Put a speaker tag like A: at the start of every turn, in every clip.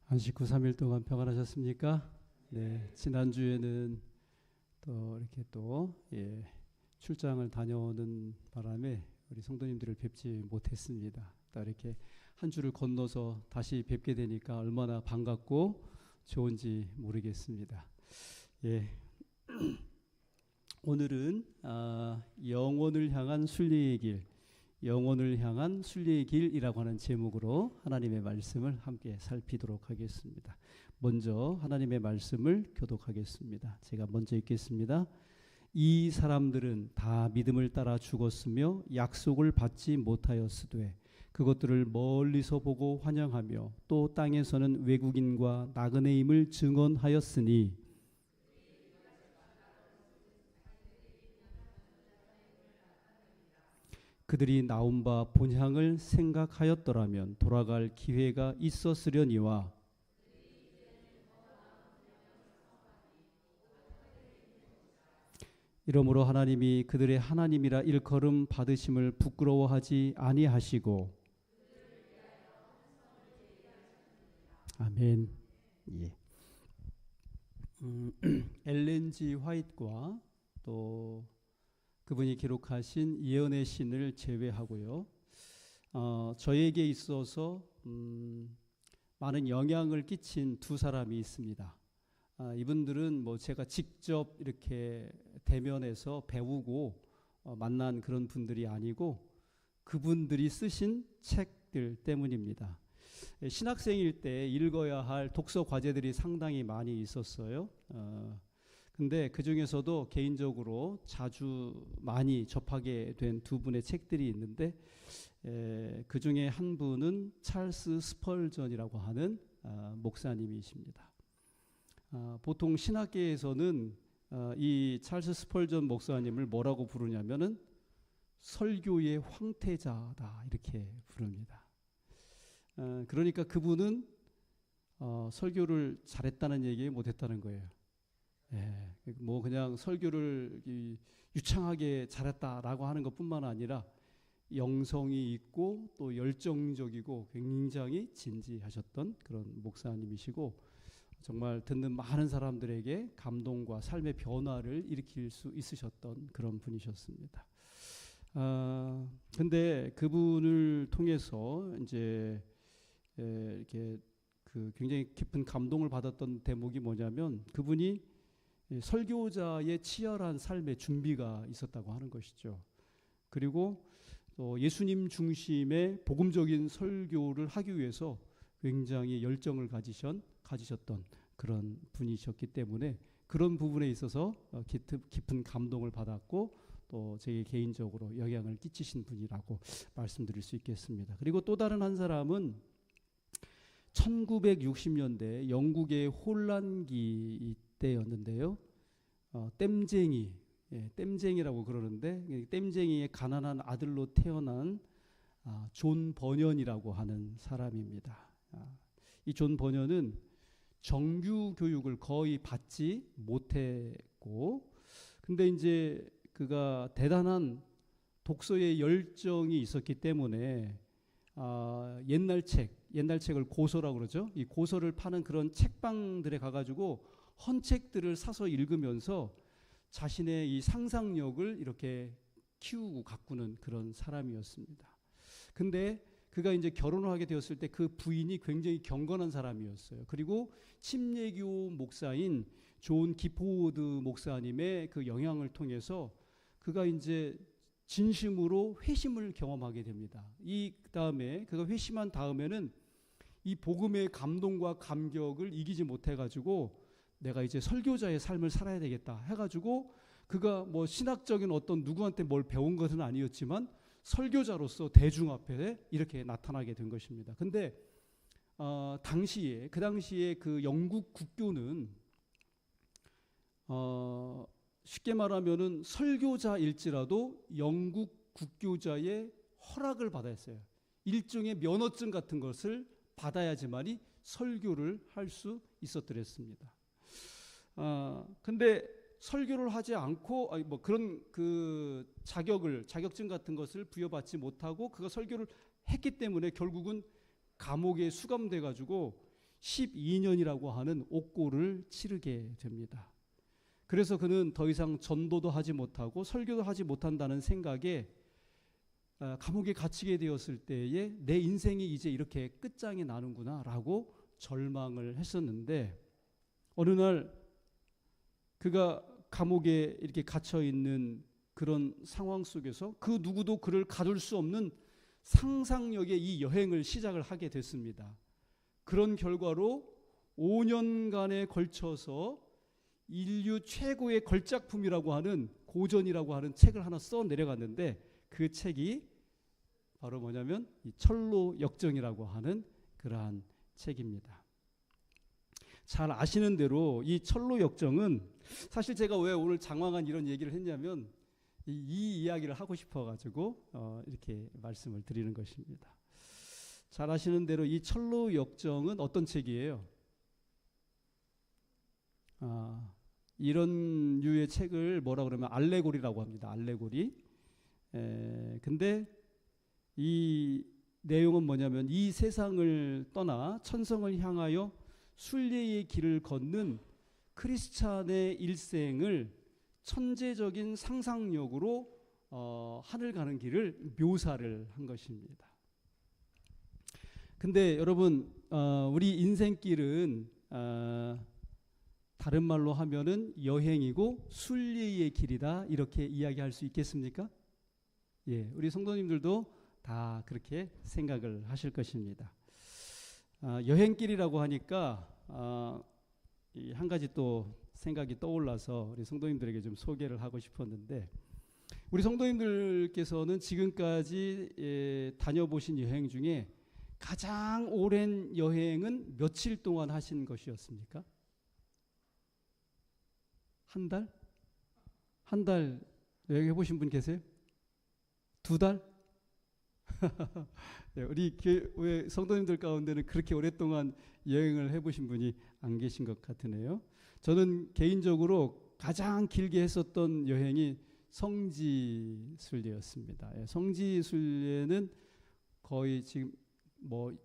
A: 안식 후 3일 동안 평안하셨습니까? 네, 지난주에는 또 이렇게 출장을 다녀오는 바람에 우리 성도님들을 뵙지 못했습니다. 또 이렇게 한 주를 건너서 다시 뵙게 되니까 얼마나 반갑고 좋은지 모르겠습니다. 예, 오늘은 영혼을 향한 순리의 길, 영혼을 향한 순리의 길이라고 하는 제목으로 하나님의 말씀을 함께 살피도록 하겠습니다. 먼저 하나님의 말씀을 교독하겠습니다. 제가 먼저 읽겠습니다. 이 사람들은 다 믿음을 따라 죽었으며 약속을 받지 못하였으되 그것들을 멀리서 보고 환영하며 또 땅에서는 외국인과 나그네임을 증언하였으니 그들이 나온 바 본향을 생각하였더라면 돌아갈 기회가 있었으려니와 이러므로 하나님이 그들의 하나님이라 일컬음 받으심을 부끄러워하지 아니하시고 아멘. 예. 엘렌 G 화이트과 또 그분이 기록하신 예언의 신을 제외하고요. 저에게 있어서 많은 영향을 끼친 두 사람이 있습니다. 이분들은 제가 직접 이렇게 대면해서 배우고 만난 그런 분들이 아니고 그분들이 쓰신 책들 때문입니다. 신학생일 때 읽어야 할 독서 과제들이 상당히 많이 있었어요. 근데 그 중에서도 개인적으로 자주 많이 접하게 된 두 분의 책들이 있는데 그 중에 한 분은 찰스 스펄전이라고 하는 목사님이십니다. 보통 신학계에서는 이 찰스 스펄전 목사님을 뭐라고 부르냐면은 설교의 황태자다 이렇게 부릅니다. 그러니까 그분은 설교를 잘했다는 얘기 못했다는 거예요. 예, 그냥 설교를 유창하게 잘했다라고 하는 것뿐만 아니라 영성이 있고 또 열정적이고 굉장히 진지하셨던 그런 목사님이시고 정말 듣는 많은 사람들에게 감동과 삶의 변화를 일으킬 수 있으셨던 그런 분이셨습니다. 근데 그분을 통해서 이제 이렇게 굉장히 깊은 감동을 받았던 대목이 뭐냐면 그분이 설교자의 치열한 삶의 준비가 있었다고 하는 것이죠. 그리고 또 예수님 중심의 복음적인 설교를 하기 위해서 굉장히 열정을 가지셨던 그런 분이셨기 때문에 그런 부분에 있어서 깊은 감동을 받았고 또 제 개인적으로 영향을 끼치신 분이라고 말씀드릴 수 있겠습니다. 그리고 또 다른 한 사람은 1960년대 영국의 혼란기 때였는데요. 땜쟁이라고 그러는데 땜쟁이의 가난한 아들로 태어난 존 버년이라고 하는 사람입니다. 이 존 버년은 정규 교육을 거의 받지 못했고 근데 이제 그가 대단한 독서의 열정이 있었기 때문에 옛날 책을 고서라고 그러죠. 이 고서를 파는 그런 책방들에 가가지고 헌 책들을 사서 읽으면서 자신의 이 상상력을 이렇게 키우고 가꾸는 그런 사람이었습니다. 근데 그가 이제 결혼을 하게 되었을 때 그 부인이 굉장히 경건한 사람이었어요. 그리고 침례교 목사인 존 기포드 목사님의 그 영향을 통해서 그가 이제 진심으로 회심을 경험하게 됩니다. 그다음에 그가 회심한 다음에는 이 복음의 감동과 감격을 이기지 못해가지고 내가 이제 설교자의 삶을 살아야 되겠다 해가지고 그가 신학적인 어떤 누구한테 뭘 배운 것은 아니었지만 설교자로서 대중 앞에 이렇게 나타나게 된 것입니다. 근데 그 당시에 그 영국 국교는 쉽게 말하면은 설교자일지라도 영국 국교자의 허락을 받아야 했어요. 일종의 면허증 같은 것을 받아야지만이 설교를 할 수 있었더랬습니다. 근데 설교를 하지 않고 그런 그 자격증 같은 것을 부여받지 못하고 그가 설교를 했기 때문에 결국은 감옥에 수감돼 가지고 12년이라고 하는 옥고를 치르게 됩니다. 그래서 그는 더 이상 전도도 하지 못하고 설교도 하지 못한다는 생각에 감옥에 갇히게 되었을 때에 내 인생이 이제 이렇게 끝장이 나는구나 라고 절망을 했었는데, 어느 날 그가 감옥에 이렇게 갇혀 있는 그런 상황 속에서 그 누구도 그를 가둘 수 없는 상상력의 이 여행을 시작을 하게 됐습니다. 그런 결과로 5년간에 걸쳐서 인류 최고의 걸작품이라고 하는 고전이라고 하는 책을 하나 써 내려갔는데, 그 책이 바로 뭐냐면 이 철로 역정이라고 하는 그러한 책입니다. 잘 아시는 대로 이 철로 역정은, 사실 제가 왜 오늘 장황한 이런 얘기를 했냐면 이 이야기를 하고 싶어가지고 이렇게 말씀을 드리는 것입니다. 잘 아시는 대로 이 철로 역정은 어떤 책이에요? 이런 류의 책을 뭐라 그러면 알레고리라고 합니다. 알레고리. 근데 이 내용은 뭐냐면 이 세상을 떠나 천성을 향하여 순례의 길을 걷는 크리스찬의 일생을 천재적인 상상력으로 하늘 가는 길을 묘사를 한 것입니다. 근데 여러분, 우리 인생길은 다른 말로 하면은 여행이고 순례의 길이다, 이렇게 이야기할 수 있겠습니까? 예, 우리 성도님들도 다 그렇게 생각을 하실 것입니다. 여행길이라고 하니까 한 가지 또 생각이 떠올라서 우리 성도님들에게 좀 소개를 하고 싶었는데, 우리 성도님들께서는 지금까지 다녀보신 여행 중에 가장 오랜 여행은 며칠 동안 하신 것이었습니까? 한 달? 한 달 여행 해보신 분 계세요? 2달? 네, 우리 교회 성도님들 가운데는 그렇게 오랫동안 여행을 해보신 분이 안 계신 것 같으네요. 저는 개인적으로 가장 길게 했었던 여행이 성지순례였습니다. 성지순례는 거의 지금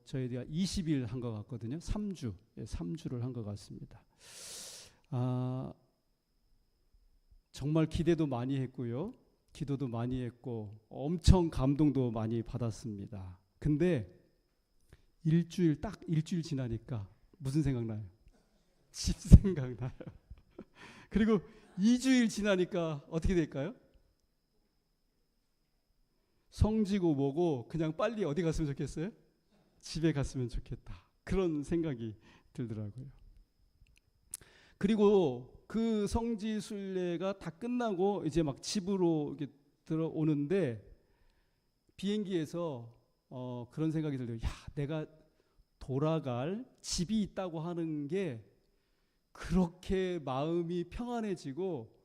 A: 저희가 20일 한 것 같거든요. 3주, 3주를 한 것 같습니다. 정말 기대도 많이 했고요. 기도도 많이 했고 엄청 감동도 많이 받았습니다. 근데 딱 일주일 지나니까 무슨 생각나요? 집 생각나요. 그리고 2주일 지나니까 어떻게 될까요? 성지고 뭐고 그냥 빨리 어디 갔으면 좋겠어요? 집에 갔으면 좋겠다, 그런 생각이 들더라고요. 그리고 그 성지순례가 다 끝나고 이제 막 집으로 이렇게 들어오는데 비행기에서 그런 생각이 들어요. 야, 내가 돌아갈 집이 있다고 하는 게 그렇게 마음이 평안해지고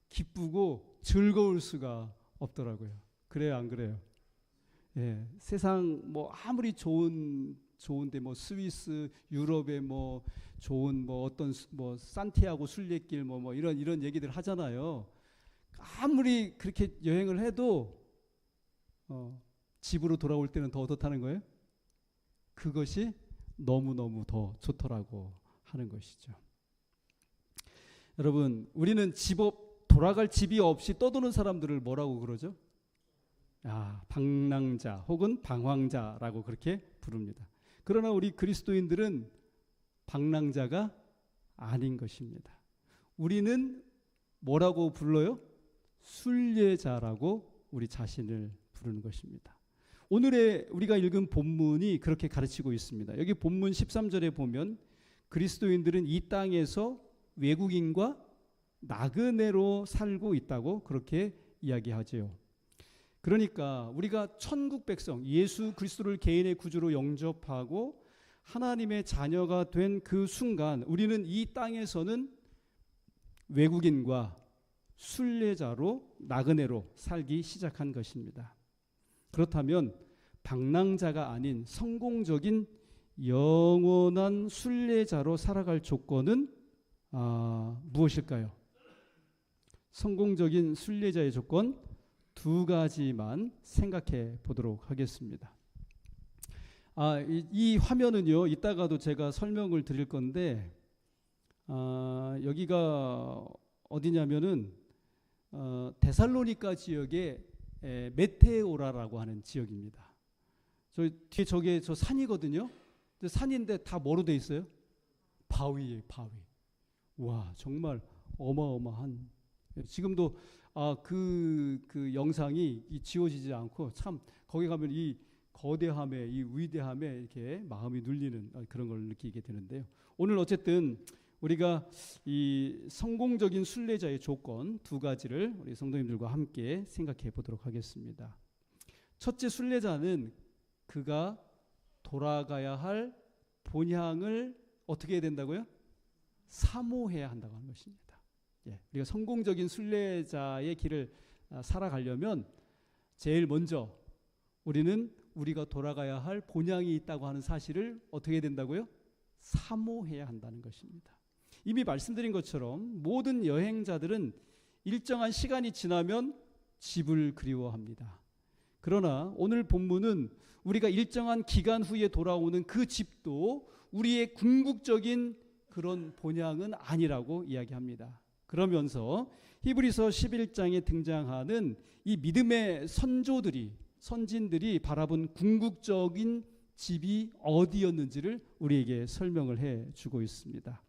A: 기쁘고 즐거울 수가 없더라고요. 그래요, 안 그래요? 예, 세상 아무리 좋은데 스위스, 유럽의 좋은 어떤 산티아고 순례길 이런 얘기들 하잖아요. 아무리 그렇게 여행을 해도 집으로 돌아올 때는 더 어떻다는 거예요? 그것이 너무너무 더 좋더라고 하는 것이죠. 여러분, 우리는 돌아갈 집이 없이 떠도는 사람들을 뭐라고 그러죠? 방랑자 혹은 방황자라고 그렇게 부릅니다. 그러나 우리 그리스도인들은 방랑자가 아닌 것입니다. 우리는 뭐라고 불러요? 순례자라고 우리 자신을 부르는 것입니다. 오늘의 우리가 읽은 본문이 그렇게 가르치고 있습니다. 여기 본문 13절에 보면 그리스도인들은 이 땅에서 외국인과 나그네로 살고 있다고 그렇게 이야기하죠. 그러니까 우리가 천국 백성, 예수 그리스도를 개인의 구주로 영접하고 하나님의 자녀가 된 그 순간 우리는 이 땅에서는 외국인과 순례자로 나그네로 살기 시작한 것입니다. 그렇다면 방랑자가 아닌 성공적인 영원한 순례자로 살아갈 조건은 무엇일까요? 성공적인 순례자의 조건 2가지만 생각해 보도록 하겠습니다. 이 화면은요, 이따가도 제가 설명을 드릴 건데, 여기가 어디냐면은 데살로니가 지역의 메테오라라고 하는 지역입니다. 저 뒤에 저게 저 산이거든요. 산인데 다 뭐로 돼 있어요? 바위예요, 바위. 와, 정말 어마어마한. 지금도 그 영상이 지워지지 않고 참 거기 가면 이 거대함에, 이 위대함에 이렇게 마음이 눌리는 그런 걸 느끼게 되는데요. 오늘 어쨌든 우리가 이 성공적인 순례자의 조건 두 가지를 우리 성도님들과 함께 생각해 보도록 하겠습니다. 첫째, 순례자는 그가 돌아가야 할 본향을 어떻게 해야 된다고요? 사모해야 한다고 하는 것입니다. 우리가 성공적인 순례자의 길을 살아가려면 제일 먼저 우리는 우리가 돌아가야 할 본향이 있다고 하는 사실을 어떻게 해야 된다고요? 사모해야 한다는 것입니다. 이미 말씀드린 것처럼 모든 여행자들은 일정한 시간이 지나면 집을 그리워합니다. 그러나 오늘 본문은 우리가 일정한 기간 후에 돌아오는 그 집도 우리의 궁극적인 그런 본향은 아니라고 이야기합니다. 그러면서 히브리서 11장에 등장하는 이 믿음의 선진들이 바라본 궁극적인 집이 어디였는지를 우리에게 설명을 해주고 있습니다.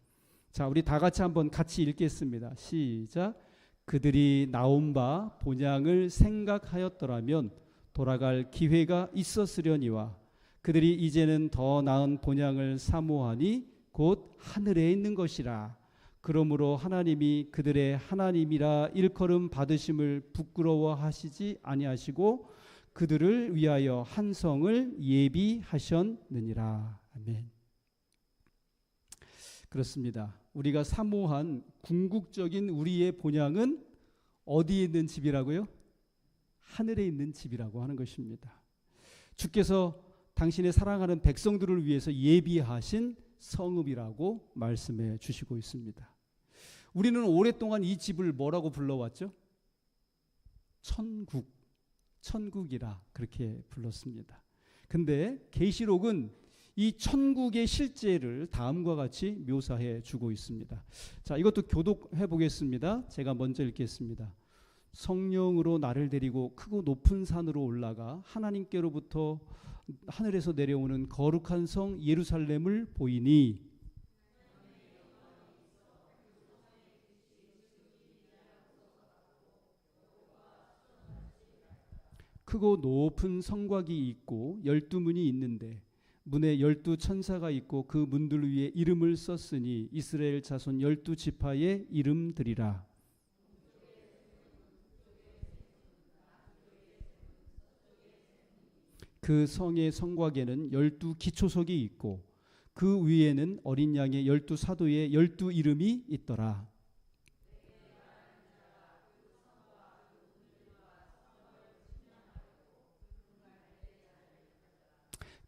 A: 자, 우리 다 같이 읽겠습니다. 시작. 그들이 나온 바 본향을 생각하였더라면 돌아갈 기회가 있었으려니와 그들이 이제는 더 나은 본향을 사모하니 곧 하늘에 있는 것이라. 그러므로 하나님이 그들의 하나님이라 일컬음 받으심을 부끄러워하시지 아니하시고 그들을 위하여 한 성을 예비하셨느니라. 아멘. 그렇습니다. 우리가 사모한 궁극적인 우리의 본향은 어디에 있는 집이라고요? 하늘에 있는 집이라고 하는 것입니다. 주께서 당신의 사랑하는 백성들을 위해서 예비하신 성읍이라고 말씀해 주시고 있습니다. 우리는 오랫동안 이 집을 뭐라고 불러왔죠? 천국이라 그렇게 불렀습니다. 근데 계시록은 이 천국의 실제를 다음과 같이 묘사해 주고 있습니다. 자, 이것도 교독해 보겠습니다. 제가 먼저 읽겠습니다. 성령으로 나를 데리고 크고 높은 산으로 올라가 하나님께로부터 하늘에서 내려오는 거룩한 성 예루살렘을 보이니 크고 높은 성곽이 있고 12문이 있는데 문에 12천사가 있고 그 문들 위에 이름을 썼으니 이스라엘 자손 12지파의 이름들이라. 그 성의 성곽에는 12기초석이 있고 그 위에는 어린 양의 12사도의 12이름이 있더라.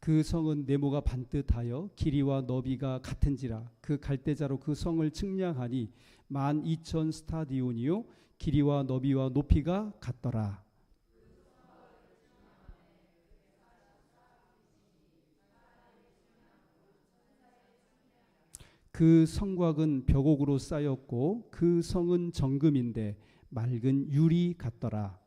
A: 그 성은 네모가 반듯하여 길이와 너비가 같은지라. 그 갈대자로 그 성을 측량하니 12,000 스타디온이요 길이와 너비와 높이가 같더라. 그 성곽은 벽옥으로 쌓였고 그 성은 정금인데 맑은 유리 같더라.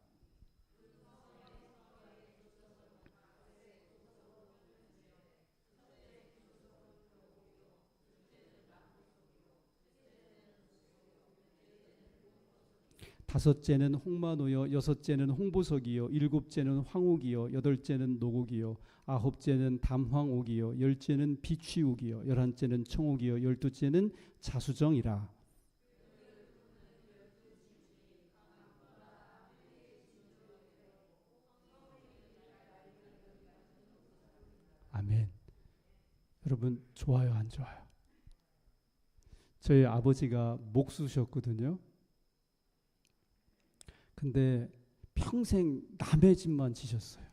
A: 다섯째는 홍마노요 여섯째는 홍보석이요 일곱째는 황옥이요 여덟째는 노곡이요 아홉째는 담황옥이요 열째는 비취옥이요 열한째는 청옥이요 열두째는 자수정이라. 아멘. 여러분 좋아요 안 좋아요? 저희 아버지가 목수셨거든요. 근데 평생 남의 집만 지셨어요.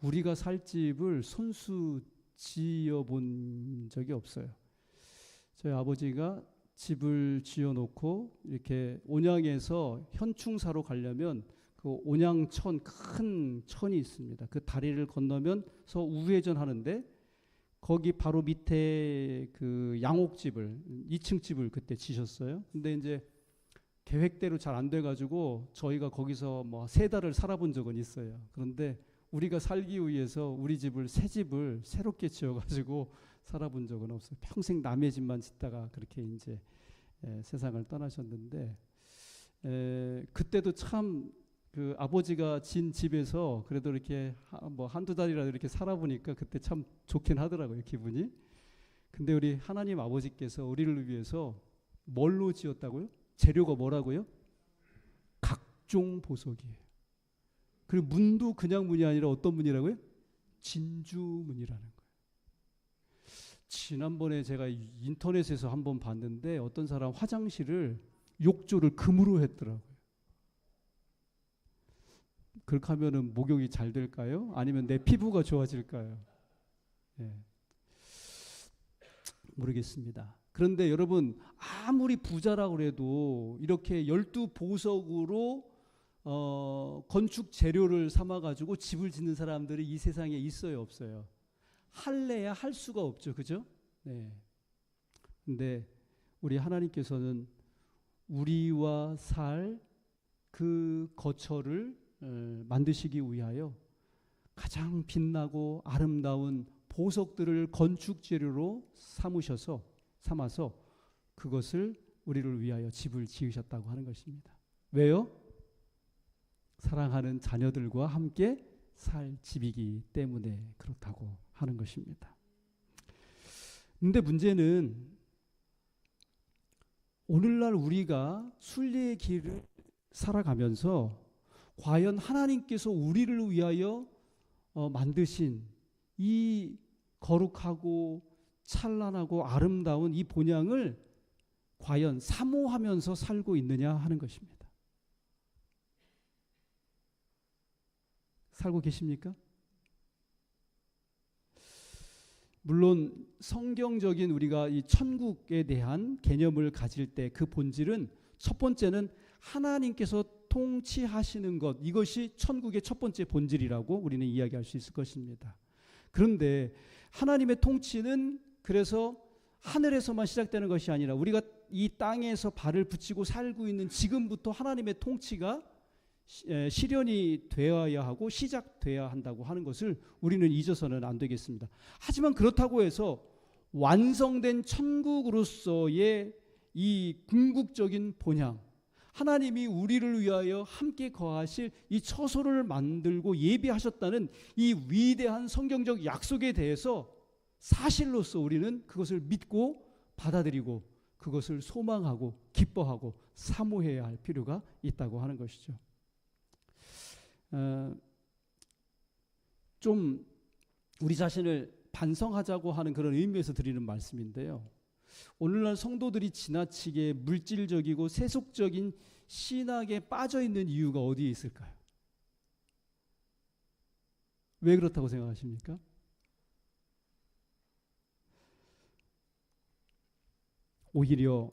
A: 우리가 살 집을 손수 지어 본 적이 없어요. 저희 아버지가 집을 지어 놓고 이렇게 온양에서 현충사로 가려면 그 온양천 큰 천이 있습니다. 그 다리를 건너면서 우회전 하는데 거기 바로 밑에 그 양옥집을 2층 집을 그때 지셨어요. 근데 이제 계획대로 잘 안 돼가지고 저희가 거기서 뭐 3달을 살아본 적은 있어요. 그런데 우리가 살기 위해서 우리 집을 새 집을 새롭게 지어가지고 살아본 적은 없어요. 평생 남의 집만 짓다가 그렇게 이제 세상을 떠나셨는데 그때도 참 그 아버지가 진 집에서 그래도 이렇게 뭐 한두 달이라도 이렇게 살아보니까 그때 참 좋긴 하더라고요, 기분이. 근데 우리 하나님 아버지께서 우리를 위해서 뭘로 지었다고요? 재료가 뭐라고요? 각종 보석이에요. 그리고 문도 그냥 문이 아니라 어떤 문이라고요? 진주문이라는 거예요. 지난번에 제가 인터넷에서 한번 봤는데 어떤 사람 화장실을 욕조를 금으로 했더라고요. 그렇게 하면은 목욕이 잘 될까요? 아니면 내 피부가 좋아질까요? 예. 모르겠습니다. 그런데 여러분 아무리 부자라고 해도 이렇게 12보석으로 건축 재료를 삼아가지고 집을 짓는 사람들이 이 세상에 있어요, 없어요? 할래야 할 수가 없죠, 그죠? 네. 근데 우리 하나님께서는 우리와 살 그 거처를 만드시기 위하여 가장 빛나고 아름다운 보석들을 건축 재료로 삼아서 그것을 우리를 위하여 집을 지으셨다고 하는 것입니다. 왜요? 사랑하는 자녀들과 함께 살 집이기 때문에 그렇다고 하는 것입니다. 근데 문제는 오늘날 우리가 순례의 길을 살아가면서 과연 하나님께서 우리를 위하여 만드신 이 거룩하고 찬란하고 아름다운 이 본향을 과연 사모하면서 살고 있느냐 하는 것입니다. 살고 계십니까? 물론 성경적인 우리가 이 천국에 대한 개념을 가질 때 그 본질은 첫 번째는 하나님께서 통치하시는 것, 이것이 천국의 첫 번째 본질이라고 우리는 이야기할 수 있을 것입니다. 그런데 하나님의 통치는 그래서 하늘에서만 시작되는 것이 아니라 우리가 이 땅에서 발을 붙이고 살고 있는 지금부터 하나님의 통치가 실현이 되어야 하고 시작되어야 한다고 하는 것을 우리는 잊어서는 안 되겠습니다. 하지만 그렇다고 해서 완성된 천국으로서의 이 궁극적인 본향, 하나님이 우리를 위하여 함께 거하실 이 처소를 만들고 예비하셨다는 이 위대한 성경적 약속에 대해서 사실로서 우리는 그것을 믿고 받아들이고 그것을 소망하고 기뻐하고 사모해야 할 필요가 있다고 하는 것이죠. 좀 우리 자신을 반성하자고 하는 그런 의미에서 드리는 말씀인데요. 오늘날 성도들이 지나치게 물질적이고 세속적인 신학에 빠져 있는 이유가 어디에 있을까요? 왜 그렇다고 생각하십니까? 오히려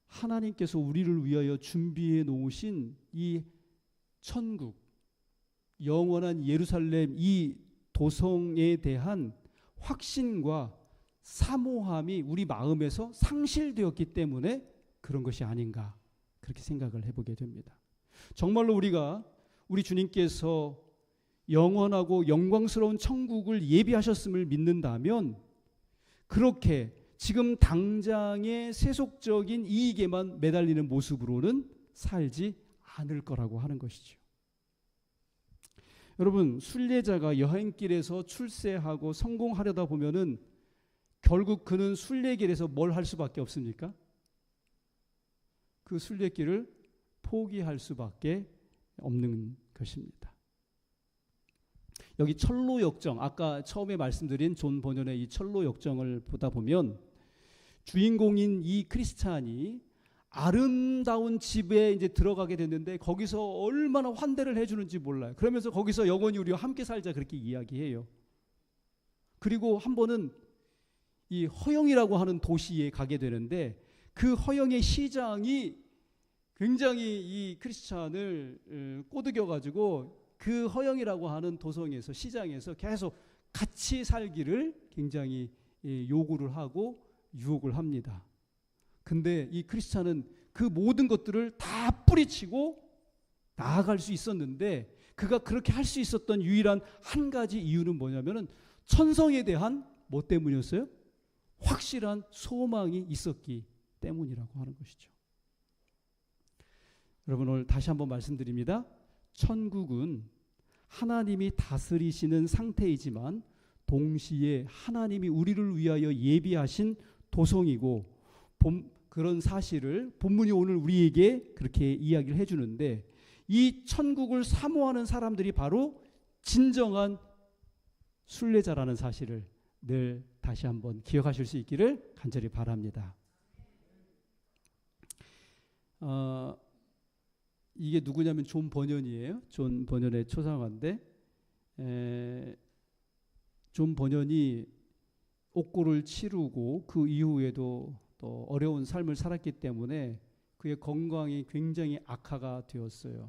A: 하나님께서 우리를 위하여 준비해 놓으신 이 천국, 영원한 예루살렘, 이 도성에 대한 확신과 사모함이 우리 마음에서 상실되었기 때문에 그런 것이 아닌가, 그렇게 생각을 해보게 됩니다. 정말로 우리가 우리 주님께서 영원하고 영광스러운 천국을 예비하셨음을 믿는다면 그렇게 지금 당장의 세속적인 이익에만 매달리는 모습으로는 살지 않을 거라고 하는 것이죠. 여러분, 순례자가 여행길에서 출세하고 성공하려다 보면은 결국 그는 순례길에서 뭘 할 수밖에 없습니까? 그 순례길을 포기할 수밖에 없는 것입니다. 여기 철로 역정, 아까 처음에 말씀드린 존 버년의 이 철로 역정을 보다 보면 주인공인 이 크리스찬이 아름다운 집에 이제 들어가게 됐는데 거기서 얼마나 환대를 해주는지 몰라요. 그러면서 거기서 영원히 우리와 함께 살자 그렇게 이야기해요. 그리고 한 번은 이 허영이라고 하는 도시에 가게 되는데 그 허영의 시장이 굉장히 이 크리스찬을 꼬드겨 가지고 그 허영이라고 하는 도성에서, 시장에서 계속 같이 살기를 굉장히 요구를 하고 유혹을 합니다. 근데 이 크리스찬은 그 모든 것들을 다 뿌리치고 나아갈 수 있었는데, 그가 그렇게 할 수 있었던 유일한 한 가지 이유는 뭐냐면은 천성에 대한 뭐 때문이었어요? 확실한 소망이 있었기 때문이라고 하는 것이죠. 여러분, 오늘 다시 한번 말씀드립니다. 천국은 하나님이 다스리시는 상태이지만 동시에 하나님이 우리를 위하여 예비하신 도성이고, 그런 사실을 본문이 오늘 우리에게 그렇게 이야기를 해주는데, 이 천국을 사모하는 사람들이 바로 진정한 순례자라는 사실을 늘 다시 한번 기억하실 수 있기를 간절히 바랍니다. 이게 누구냐면 존 버년이에요. 존 버년의 초상화인데, 존 버년이 옥고를 치르고 그 이후에도 또 어려운 삶을 살았기 때문에 그의 건강이 굉장히 악화가 되었어요.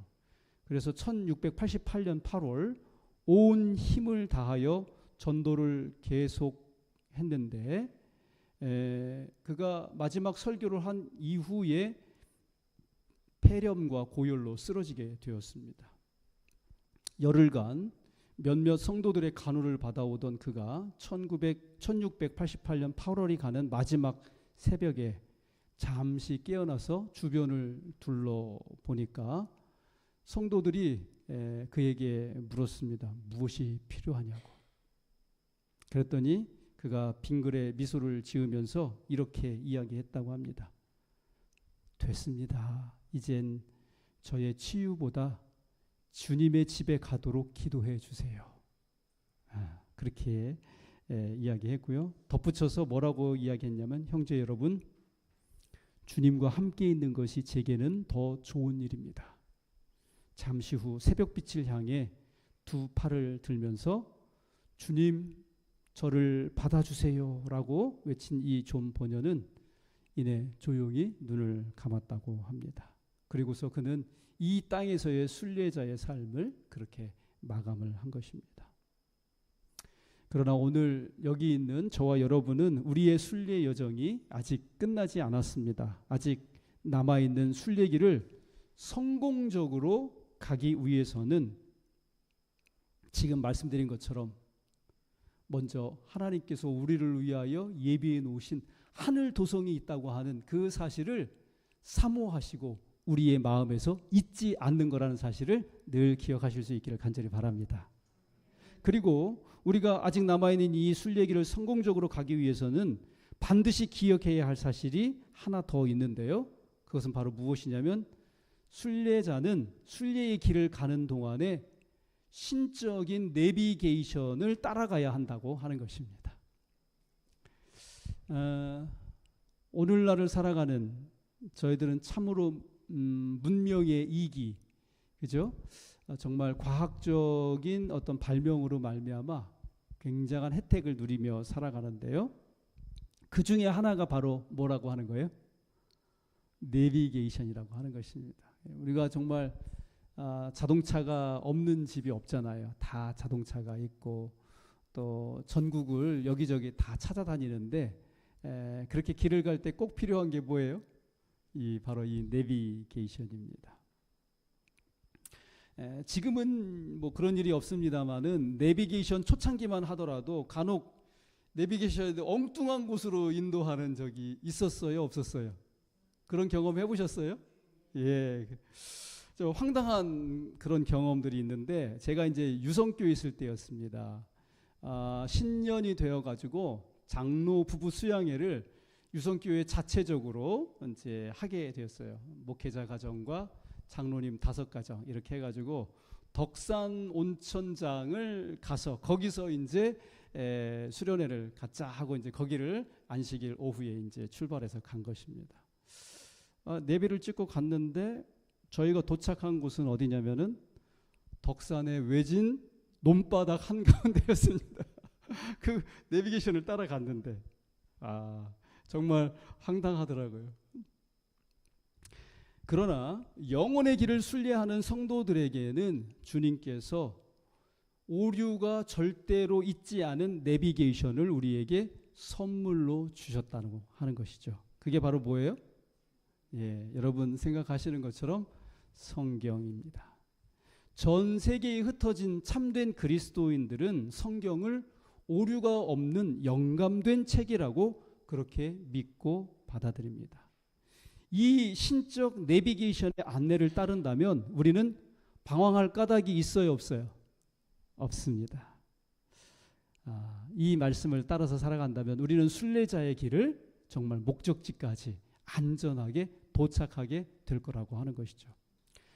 A: 그래서 1688년 8월 온 힘을 다하여 전도를 계속했는데, 그가 마지막 설교를 한 이후에 폐렴과 고열로 쓰러지게 되었습니다. 열흘간 몇몇 성도들의 간호를 받아오던 그가 1688년 8월이 가는 마지막 새벽에 잠시 깨어나서 주변을 둘러보니까 성도들이 그에게 물었습니다. 무엇이 필요하냐고. 그랬더니 그가 빙그레 미소를 지으면서 이렇게 이야기했다고 합니다. 됐습니다. 이젠 저의 치유보다 주님의 집에 가도록 기도해 주세요. 그렇게 이야기했고요. 덧붙여서 뭐라고 이야기했냐면, 형제 여러분, 주님과 함께 있는 것이 제게는 더 좋은 일입니다. 잠시 후 새벽빛을 향해 두 팔을 들면서 주님, 저를 받아주세요 라고 외친 이 존 버년은 이내 조용히 눈을 감았다고 합니다. 그리고서 그는 이 땅에서의 순례자의 삶을 그렇게 마감을 한 것입니다. 그러나 오늘 여기 있는 저와 여러분은 우리의 순례 여정이 아직 끝나지 않았습니다. 아직 남아있는 순례길을 성공적으로 가기 위해서는 지금 말씀드린 것처럼 먼저 하나님께서 우리를 위하여 예비해 놓으신 하늘 도성이 있다고 하는 그 사실을 사모하시고 우리의 마음에서 잊지 않는 거라는 사실을 늘 기억하실 수 있기를 간절히 바랍니다. 그리고 우리가 아직 남아있는 이 순례길을 성공적으로 가기 위해서는 반드시 기억해야 할 사실이 하나 더 있는데요. 그것은 바로 무엇이냐면, 순례자는 순례의 길을 가는 동안에 신적인 내비게이션을 따라가야 한다고 하는 것입니다. 오늘날을 살아가는 저희들은 참으로 문명의 이기, 그죠? 정말 과학적인 어떤 발명으로 말미암아 굉장한 혜택을 누리며 살아가는데요. 그 중에 하나가 바로 뭐라고 하는 거예요? 내비게이션이라고 하는 것입니다. 우리가 정말 자동차가 없는 집이 없잖아요. 다 자동차가 있고 또 전국을 여기저기 다 찾아다니는데, 그렇게 길을 갈 때 꼭 필요한 게 뭐예요? 바로 이 내비게이션입니다. 지금은 뭐 그런 일이 없습니다만은 내비게이션 초창기만 하더라도 간혹 내비게이션에 엉뚱한 곳으로 인도하는 적이 있었어요, 없었어요? 그런 경험 해보셨어요? 예, 좀 황당한 그런 경험들이 있는데, 제가 이제 유성교에 있을 때였습니다. 신년이 되어가지고 장로 부부 수양회를 유성교회 자체적으로 이제 하게 되었어요. 목회자 가정과 장로님 5가정 이렇게 해가지고 덕산 온천장을 가서 거기서 이제 수련회를 갖자 하고 이제 거기를 안식일 오후에 이제 출발해서 간 것입니다. 내비를 찍고 갔는데 저희가 도착한 곳은 어디냐면은 덕산의 외진 논바닥 한가운데였습니다. 그 내비게이션을 따라갔는데 정말 황당하더라고요. 그러나 영혼의 길을 순례하는 성도들에게는 주님께서 오류가 절대로 있지 않은 내비게이션을 우리에게 선물로 주셨다는 하는 것이죠. 그게 바로 뭐예요? 여러분 생각하시는 것처럼 성경입니다. 전 세계에 흩어진 참된 그리스도인들은 성경을 오류가 없는 영감된 책이라고 그렇게 믿고 받아들입니다. 이 신적 내비게이션의 안내를 따른다면 우리는 방황할 까닭이 있어요, 없어요? 없습니다. 이 말씀을 따라서 살아간다면 우리는 순례자의 길을 정말 목적지까지 안전하게 도착하게 될 거라고 하는 것이죠.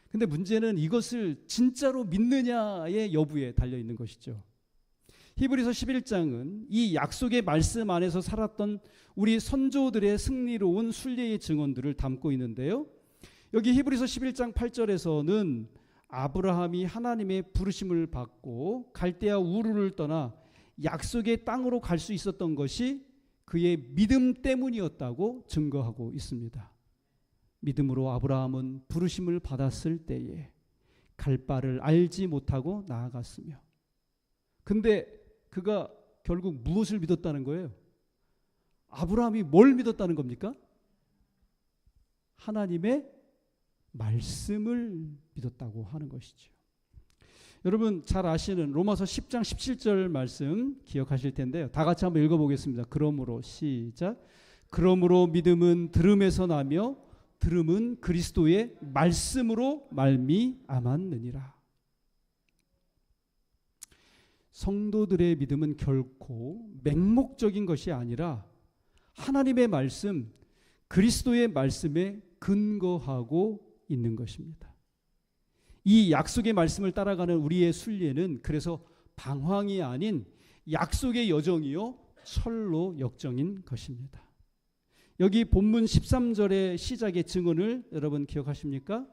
A: 근데 문제는 이것을 진짜로 믿느냐의 여부에 달려 있는 것이죠. 히브리서 11장은 이 약속의 말씀 안에서 살았던 우리 선조들의 승리로운 순례의 증언들을 담고 있는데요. 여기 히브리서 11장 8절에서는 아브라함이 하나님의 부르심을 받고 갈대아 우르를 떠나 약속의 땅으로 갈 수 있었던 것이 그의 믿음 때문이었다고 증거하고 있습니다. 믿음으로 아브라함은 부르심을 받았을 때에 갈 바를 알지 못하고 나아갔으며, 근데 그가 결국 무엇을 믿었다는 거예요? 아브라함이 뭘 믿었다는 겁니까? 하나님의 말씀을 믿었다고 하는 것이죠. 여러분 잘 아시는 로마서 10장 17절 말씀 기억하실 텐데요. 다 같이 한번 읽어보겠습니다. 그러므로 시작. 그러므로 믿음은 들음에서 나며 들음은 그리스도의 말씀으로 말미암았느니라. 성도들의 믿음은 결코 맹목적인 것이 아니라 하나님의 말씀, 그리스도의 말씀에 근거하고 있는 것입니다. 이 약속의 말씀을 따라가는 우리의 순례는 그래서 방황이 아닌 약속의 여정이요 철로 역정인 것입니다. 여기 본문 13절의 시작의 증언을 여러분 기억하십니까?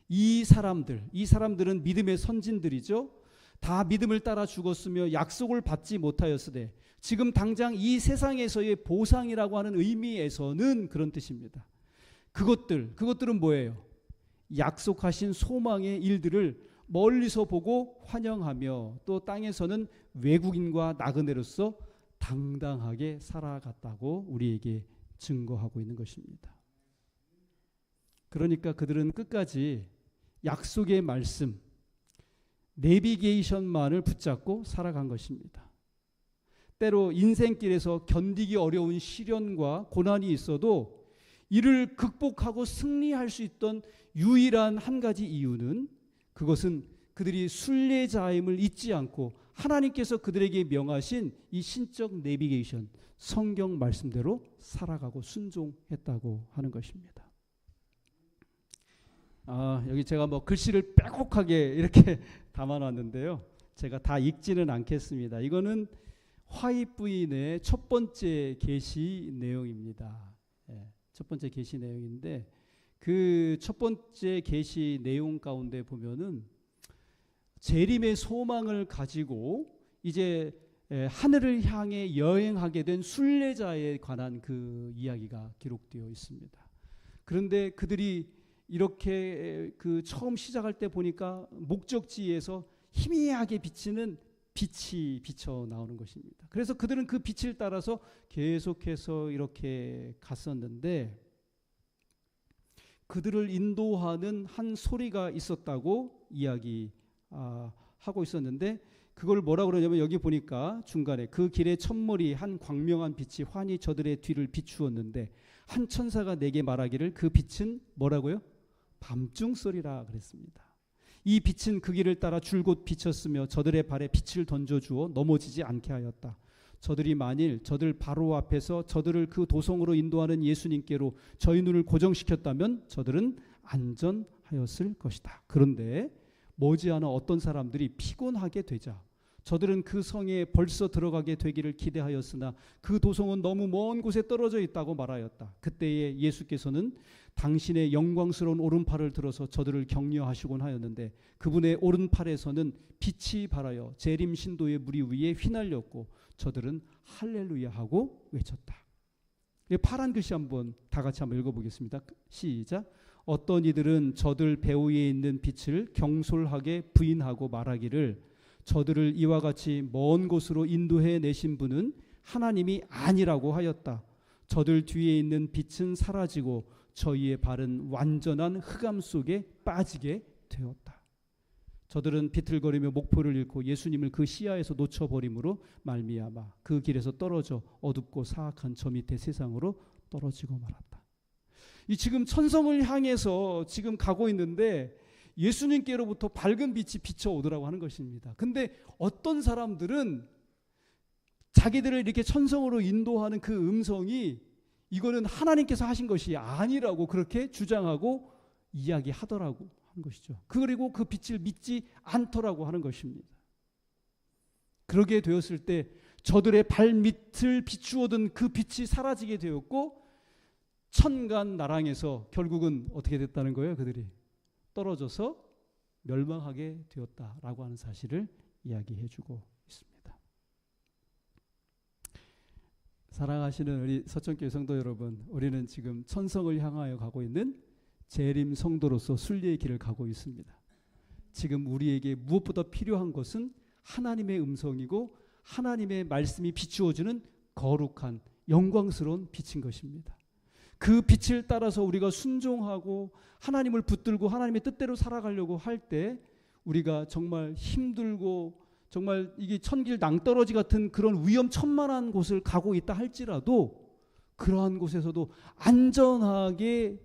A: 이 사람들은 믿음의 선진들이죠. 다 믿음을 따라 죽었으며 약속을 받지 못하였으되, 지금 당장 이 세상에서의 보상이라고 하는 의미에서는 그런 뜻입니다. 그것들은 뭐예요? 약속하신 소망의 일들을 멀리서 보고 환영하며 또 땅에서는 외국인과 나그네로서 당당하게 살아갔다고 우리에게 증거하고 있는 것입니다. 그러니까 그들은 끝까지 약속의 말씀, 내비게이션만을 붙잡고 살아간 것입니다. 때로 인생길에서 견디기 어려운 시련과 고난이 있어도 이를 극복하고 승리할 수 있던 유일한 한 가지 이유는, 그것은 그들이 순례자임을 잊지 않고 하나님께서 그들에게 명하신 이 신적 내비게이션, 성경 말씀대로 살아가고 순종했다고 하는 것입니다. 여기 제가 글씨를 빼곡하게 이렇게 담아놨는데요. 제가 다 읽지는 않겠습니다. 이거는 화입 부인의 첫 번째 계시 내용입니다. 첫 번째 계시 내용인데, 그 첫 번째 계시 내용 가운데 보면은 재림의 소망을 가지고 이제 하늘을 향해 여행하게 된 순례자에 관한 그 이야기가 기록되어 있습니다. 그런데 그들이 이렇게 그 처음 시작할 때 보니까 목적지에서 희미하게 비치는 빛이 비쳐 나오는 것입니다. 그래서 그들은 그 빛을 따라서 계속해서 이렇게 갔었는데, 그들을 인도하는 한 소리가 있었다고 이야기하고 있었는데, 그걸 뭐라고 그러냐면, 여기 보니까 중간에 그 길의 첫머리 한 광명한 빛이 환히 저들의 뒤를 비추었는데 한 천사가 내게 말하기를 그 빛은 뭐라고요? 밤중 소리라 그랬습니다. 이 빛은 그 길을 따라 줄곧 비쳤으며 저들의 발에 빛을 던져주어 넘어지지 않게 하였다. 저들이 만일 저들 바로 앞에서 저들을 그 도성으로 인도하는 예수님께로 저희 눈을 고정시켰다면 저들은 안전하였을 것이다. 그런데 머지않아 어떤 사람들이 피곤하게 되자 저들은 그 성에 벌써 들어가게 되기를 기대하였으나 그 도성은 너무 먼 곳에 떨어져 있다고 말하였다. 그때에 예수께서는 당신의 영광스러운 오른팔을 들어서 저들을 격려하시곤 하였는데 그분의 오른팔에서는 빛이 발하여 재림 신도의 무리 위에 휘날렸고 저들은 할렐루야 하고 외쳤다. 파란 글씨 한번 다 같이 한번 읽어보겠습니다. 시작. 어떤 이들은 저들 배후에 있는 빛을 경솔하게 부인하고 말하기를 저들을 이와 같이 먼 곳으로 인도해 내신 분은 하나님이 아니라고 하였다. 저들 뒤에 있는 빛은 사라지고 저희의 발은 완전한 흑암 속에 빠지게 되었다. 저들은 비틀거리며 목표를 잃고 예수님을 그 시야에서 놓쳐버림으로 말미암아 그 길에서 떨어져 어둡고 사악한 저 밑에 세상으로 떨어지고 말았다. 이 지금 천성을 향해서 지금 가고 있는데 예수님께로부터 밝은 빛이 비춰오더라고 하는 것입니다. 근데 어떤 사람들은 자기들을 이렇게 천성으로 인도하는 그 음성이 이거는 하나님께서 하신 것이 아니라고 그렇게 주장하고 이야기하더라고 하는 것이죠. 그리고 그 빛을 믿지 않더라고 하는 것입니다. 그러게 되었을 때 저들의 발밑을 비추어둔 그 빛이 사라지게 되었고 천간 나랑에서 결국은 어떻게 됐다는 거예요? 그들이 떨어져서 멸망하게 되었다라고 하는 사실을 이야기해주고 있습니다. 사랑하시는 우리 서천교회 성도 여러분, 우리는 지금 천성을 향하여 가고 있는 재림 성도로서 순례의 길을 가고 있습니다. 지금 우리에게 무엇보다 필요한 것은 하나님의 음성이고 하나님의 말씀이 비추어주는 거룩한 영광스러운 빛인 것입니다. 그 빛을 따라서 우리가 순종하고 하나님을 붙들고 하나님의 뜻대로 살아가려고 할 때 우리가 정말 힘들고 정말 이게 천길 낭떠러지 같은 그런 위험천만한 곳을 가고 있다 할지라도 그러한 곳에서도 안전하게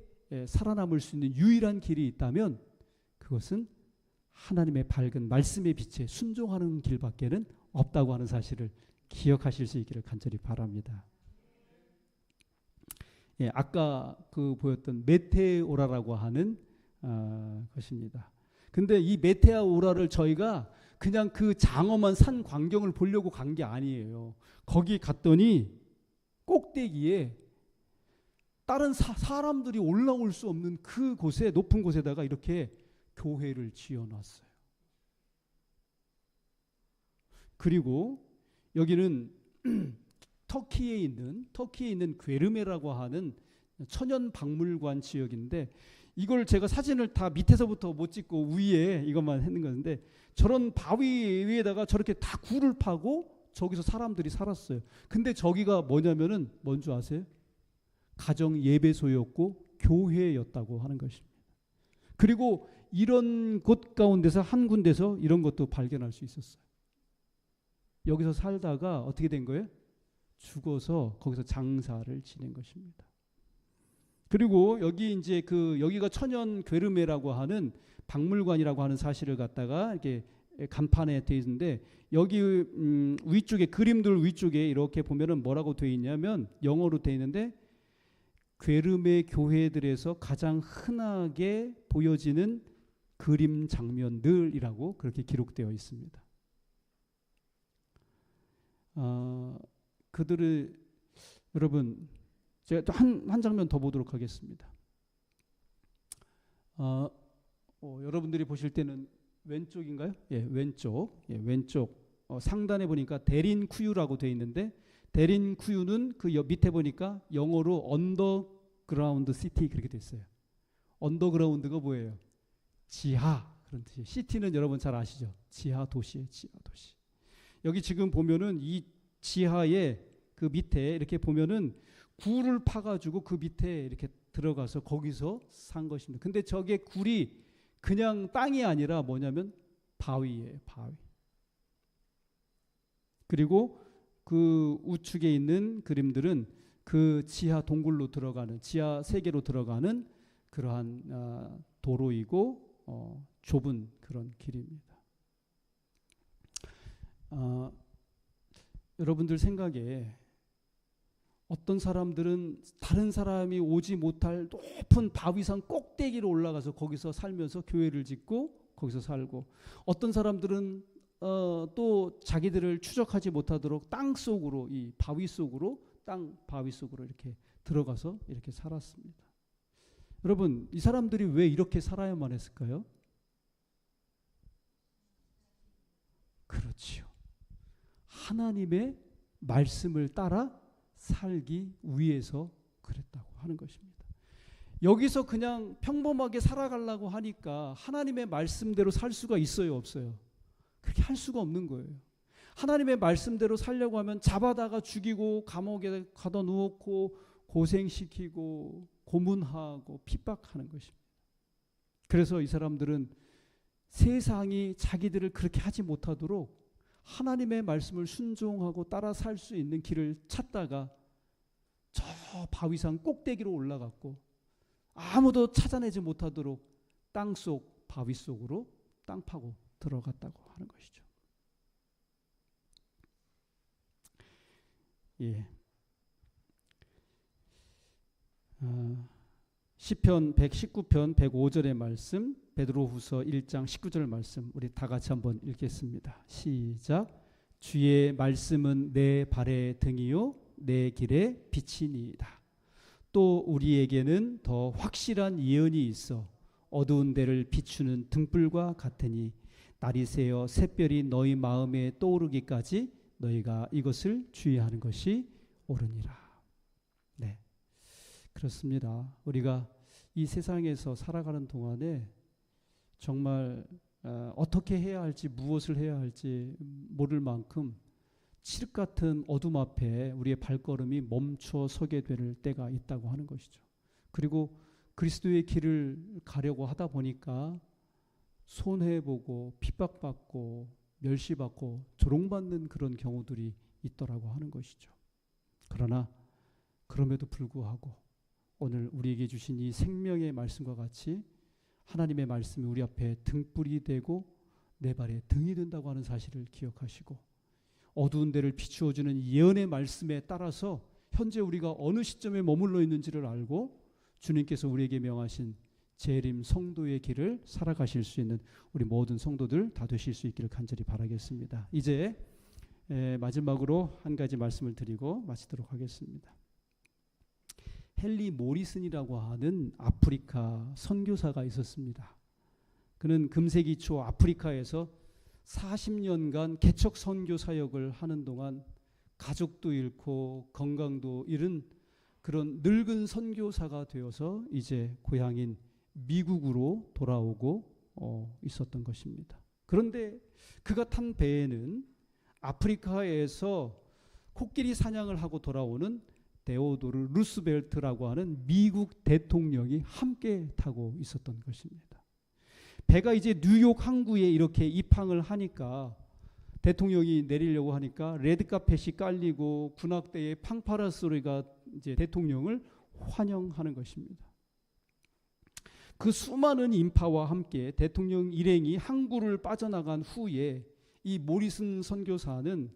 A: 살아남을 수 있는 유일한 길이 있다면 그것은 하나님의 밝은 말씀의 빛에 순종하는 길밖에는 없다고 하는 사실을 기억하실 수 있기를 간절히 바랍니다. 아까 그 보였던 메테오라라고 하는 것입니다. 근데 이 메테오라를 저희가 그냥 그 장엄한 산 광경을 보려고 간 게 아니에요. 거기 갔더니 꼭대기에 다른 사람들이 올라올 수 없는 그 곳에 높은 곳에다가 이렇게 교회를 지어놨어요. 그리고 여기는 터키에 있는 괴르메라고 하는 천연 박물관 지역인데 이걸 제가 사진을 다 밑에서부터 못 찍고 위에 이것만 했는 건데 저런 바위 위에다가 저렇게 다 굴을 파고 저기서 사람들이 살았어요. 근데 저기가 뭐냐면은 뭔지 아세요? 가정 예배소였고 교회였다고 하는 것입니다. 그리고 이런 곳 가운데서 한 군데서 이런 것도 발견할 수 있었어요. 여기서 살다가 어떻게 된 거예요? 죽어서 거기서 장사를 지낸 것입니다. 그리고 여기 이제 여기가 천연 괴르메라고 하는 박물관이라고 하는 사실을 갖다가 이렇게 간판에 돼 있는데 여기 위쪽에 그림들 위쪽에 이렇게 보면은 뭐라고 돼 있냐면 영어로 돼 있는데 괴르메 교회들에서 가장 흔하게 보여지는 그림 장면들이라고 그렇게 기록되어 있습니다. 그들을 여러분 제가 또 한 장면 더 보도록 하겠습니다. 여러분들이 보실 때는 왼쪽인가요? 왼쪽. 상단에 보니까 데린쿠유라고 되어 있는데 데린쿠유는 그 밑에 보니까 영어로 언더그라운드 시티 그렇게 돼 있어요. 언더그라운드가 뭐예요? 지하 그런 뜻이에요. 시티는 여러분 잘 아시죠? 지하 도시예요. 지하 도시. 여기 지금 보면은 이 지하에 그 밑에 이렇게 보면은 굴을 파가지고 그 밑에 이렇게 들어가서 거기서 산 것입니다. 근데 저게 굴이 그냥 땅이 아니라 뭐냐면 바위예요. 바위. 그리고 그 우측에 있는 그림들은 그 지하 동굴로 들어가는 지하 세계로 들어가는 그러한 도로이고 좁은 그런 길입니다. 여러분들 생각에 어떤 사람들은 다른 사람이 오지 못할 높은 바위산 꼭대기로 올라가서 거기서 살면서 교회를 짓고 거기서 살고 어떤 사람들은 또 자기들을 추적하지 못하도록 땅 속으로 이 바위 속으로 바위 속으로 이렇게 들어가서 이렇게 살았습니다. 여러분 이 사람들이 왜 이렇게 살아야만 했을까요? 그렇지요. 하나님의 말씀을 따라 살기 위해서 그랬다고 하는 것입니다. 여기서 그냥 평범하게 살아가려고 하니까 하나님의 말씀대로 살 수가 있어요, 없어요? 그렇게 할 수가 없는 거예요. 하나님의 말씀대로 살려고 하면 잡아다가 죽이고 감옥에 가둬 놓고 고생시키고 고문하고 핍박하는 것입니다. 그래서 이 사람들은 세상이 자기들을 그렇게 하지 못하도록 하나님의 말씀을 순종하고 따라 살 수 있는 길을 찾다가 저 바위산 꼭대기로 올라갔고 아무도 찾아내지 못하도록 땅속 바위 속으로 땅 파고 들어갔다고 하는 것이죠. 예. 시편 119편 105절의 말씀, 베드로후서 1장 19절 말씀 우리 다 같이 한번 읽겠습니다. 시작. 주의 말씀은 내 발의 등이요 내 길의 빛이니이다. 또 우리에게는 더 확실한 예언이 있어 어두운 데를 비추는 등불과 같으니 날이 새어 샛별이 너희 마음에 떠오르기까지 너희가 이것을 주의하는 것이 옳으니라. 네, 그렇습니다. 우리가 이 세상에서 살아가는 동안에 정말 어떻게 해야 할지 무엇을 해야 할지 모를 만큼 칠흑 같은 어둠 앞에 우리의 발걸음이 멈춰 서게 될 때가 있다고 하는 것이죠. 그리고 그리스도의 길을 가려고 하다 보니까 손해보고 핍박받고 멸시받고 조롱받는 그런 경우들이 있더라고 하는 것이죠. 그러나 그럼에도 불구하고 오늘 우리에게 주신 이 생명의 말씀과 같이 하나님의 말씀이 우리 앞에 등불이 되고 내 발에 등이 된다고 하는 사실을 기억하시고 어두운 데를 비추어주는 예언의 말씀에 따라서 현재 우리가 어느 시점에 머물러 있는지를 알고 주님께서 우리에게 명하신 재림 성도의 길을 살아가실 수 있는 우리 모든 성도들 다 되실 수 있기를 간절히 바라겠습니다. 이제 마지막으로 한 가지 말씀을 드리고 마치도록 하겠습니다. 헨리 모리슨이라고 하는 아프리카 선교사가 있었습니다. 그는 금세기 초 아프리카에서 40년간 개척 선교 사역을 하는 동안 가족도 잃고 건강도 잃은 그런 늙은 선교사가 되어서 이제 고향인 미국으로 돌아오고 있었던 것입니다. 그런데 그가 탄 배에는 아프리카에서 코끼리 사냥을 하고 돌아오는 데오도르 루스벨트라고 하는 미국 대통령이 함께 타고 있었던 것입니다. 배가 이제 뉴욕 항구에 이렇게 입항을 하니까 대통령이 내리려고 하니까 레드카펫이 깔리고 군악대의 팡파라 소리가 이제 대통령을 환영하는 것입니다. 그 수많은 인파와 함께 대통령 일행이 항구를 빠져나간 후에 이 모리슨 선교사는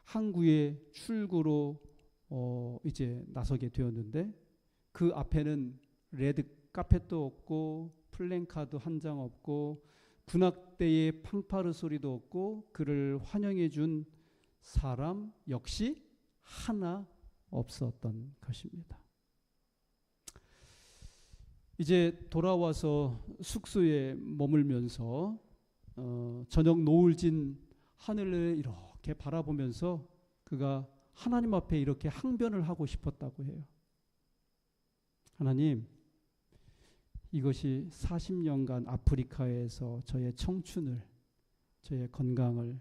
A: 항구의 출구로 이제 나서게 되었는데 그 앞에는 레드카펫도 없고 플랜카드 한 장 없고 군악대의 팡파르 소리도 없고 그를 환영해 준 사람 역시 하나 없었던 것입니다. 이제 돌아와서 숙소에 머물면서 저녁 노을진 하늘을 이렇게 바라보면서 그가 하나님 앞에 이렇게 항변을 하고 싶었다고 해요. 하나님, 이것이 40년간 아프리카에서 저의 청춘을, 저의 건강을,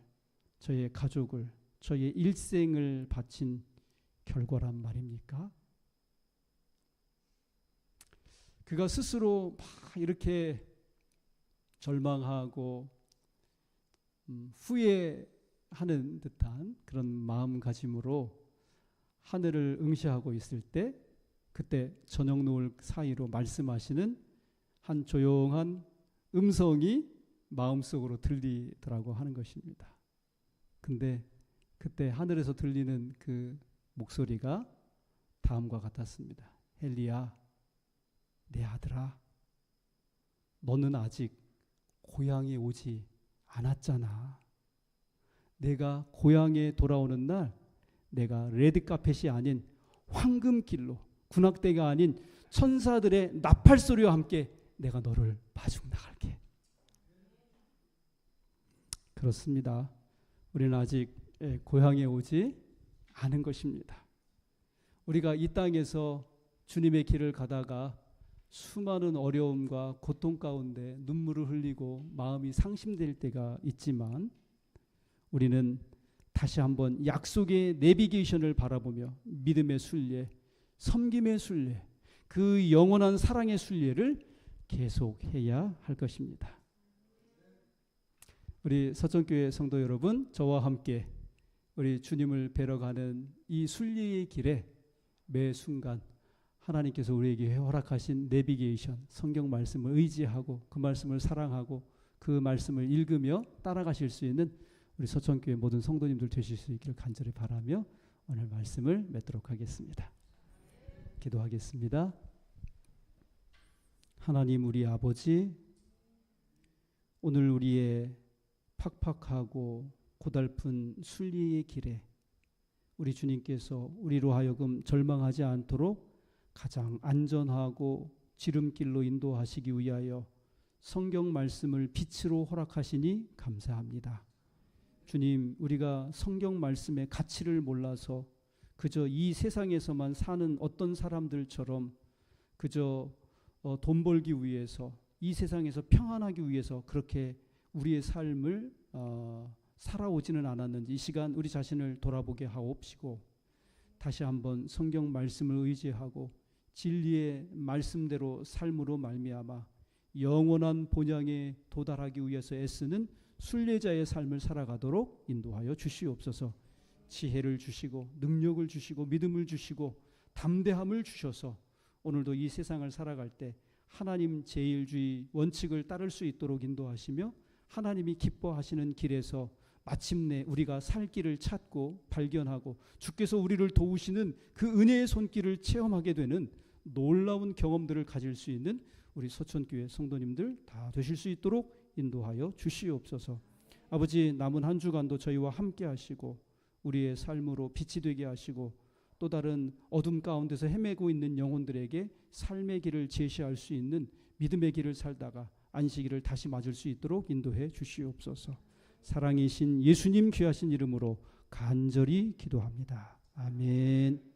A: 저의 가족을, 저의 일생을 바친 결과란 말입니까? 그가 스스로 막 이렇게 절망하고 후회하는 듯한 그런 마음가짐으로 하늘을 응시하고 있을 때 그때 저녁 노을 사이로 말씀하시는 한 조용한 음성이 마음속으로 들리더라고 하는 것입니다. 근데 그때 하늘에서 들리는 그 목소리가 다음과 같았습니다. 헨리야, 내 아들아, 너는 아직 고향에 오지 않았잖아. 내가 고향에 돌아오는 날 내가 레드카펫이 아닌 황금길로, 군악대가 아닌 천사들의 나팔소리와 함께 내가 너를 마중 나갈게. 그렇습니다. 우리는 아직 고향에 오지 않은 것입니다. 우리가 이 땅에서 주님의 길을 가다가 수많은 어려움과 고통 가운데 눈물을 흘리고 마음이 상심될 때가 있지만 우리는 다시 한번 약속의 내비게이션을 바라보며 믿음의 순례, 섬김의 순례, 그 영원한 사랑의 순례를 계속해야 할 것입니다. 우리 서천교회 성도 여러분, 저와 함께 우리 주님을 뵈러 가는 이 순례의 길에 매 순간 하나님께서 우리에게 허락하신 내비게이션, 성경 말씀을 의지하고 그 말씀을 사랑하고 그 말씀을 읽으며 따라가실 수 있는 우리 서천교회 모든 성도님들 되실 수 있기를 간절히 바라며 오늘 말씀을 맺도록 하겠습니다. 기도하겠습니다. 하나님 우리 아버지, 오늘 우리의 팍팍하고 고달픈 순리의 길에 우리 주님께서 우리로 하여금 절망하지 않도록 가장 안전하고 지름길로 인도하시기 위하여 성경 말씀을 빛으로 허락하시니 감사합니다. 주님, 우리가 성경 말씀의 가치를 몰라서 그저 이 세상에서만 사는 어떤 사람들처럼 그저 돈 벌기 위해서 이 세상에서 평안하기 위해서 그렇게 우리의 삶을 살아오지는 않았는지 이 시간 우리 자신을 돌아보게 하옵시고 다시 한번 성경 말씀을 의지하고 진리의 말씀대로 삶으로 말미암아 영원한 본향에 도달하기 위해서 애쓰는 순례자의 삶을 살아가도록 인도하여 주시옵소서. 지혜를 주시고 능력을 주시고 믿음을 주시고 담대함을 주셔서 오늘도 이 세상을 살아갈 때 하나님 제일주의 원칙을 따를 수 있도록 인도하시며 하나님이 기뻐하시는 길에서 마침내 우리가 살 길을 찾고 발견하고 주께서 우리를 도우시는 그 은혜의 손길을 체험하게 되는 놀라운 경험들을 가질 수 있는 우리 서천교회 성도님들 다 되실 수 있도록 인도하여 주시옵소서. 아버지, 남은 한 주간도 저희와 함께 하시고 우리의 삶으로 빛이 되게 하시고 또 다른 어둠 가운데서 헤매고 있는 영혼들에게 삶의 길을 제시할 수 있는 믿음의 길을 살다가 안식일을 다시 맞을 수 있도록 인도해 주시옵소서. 사랑이신 예수님 귀하신 이름으로 간절히 기도합니다. 아멘.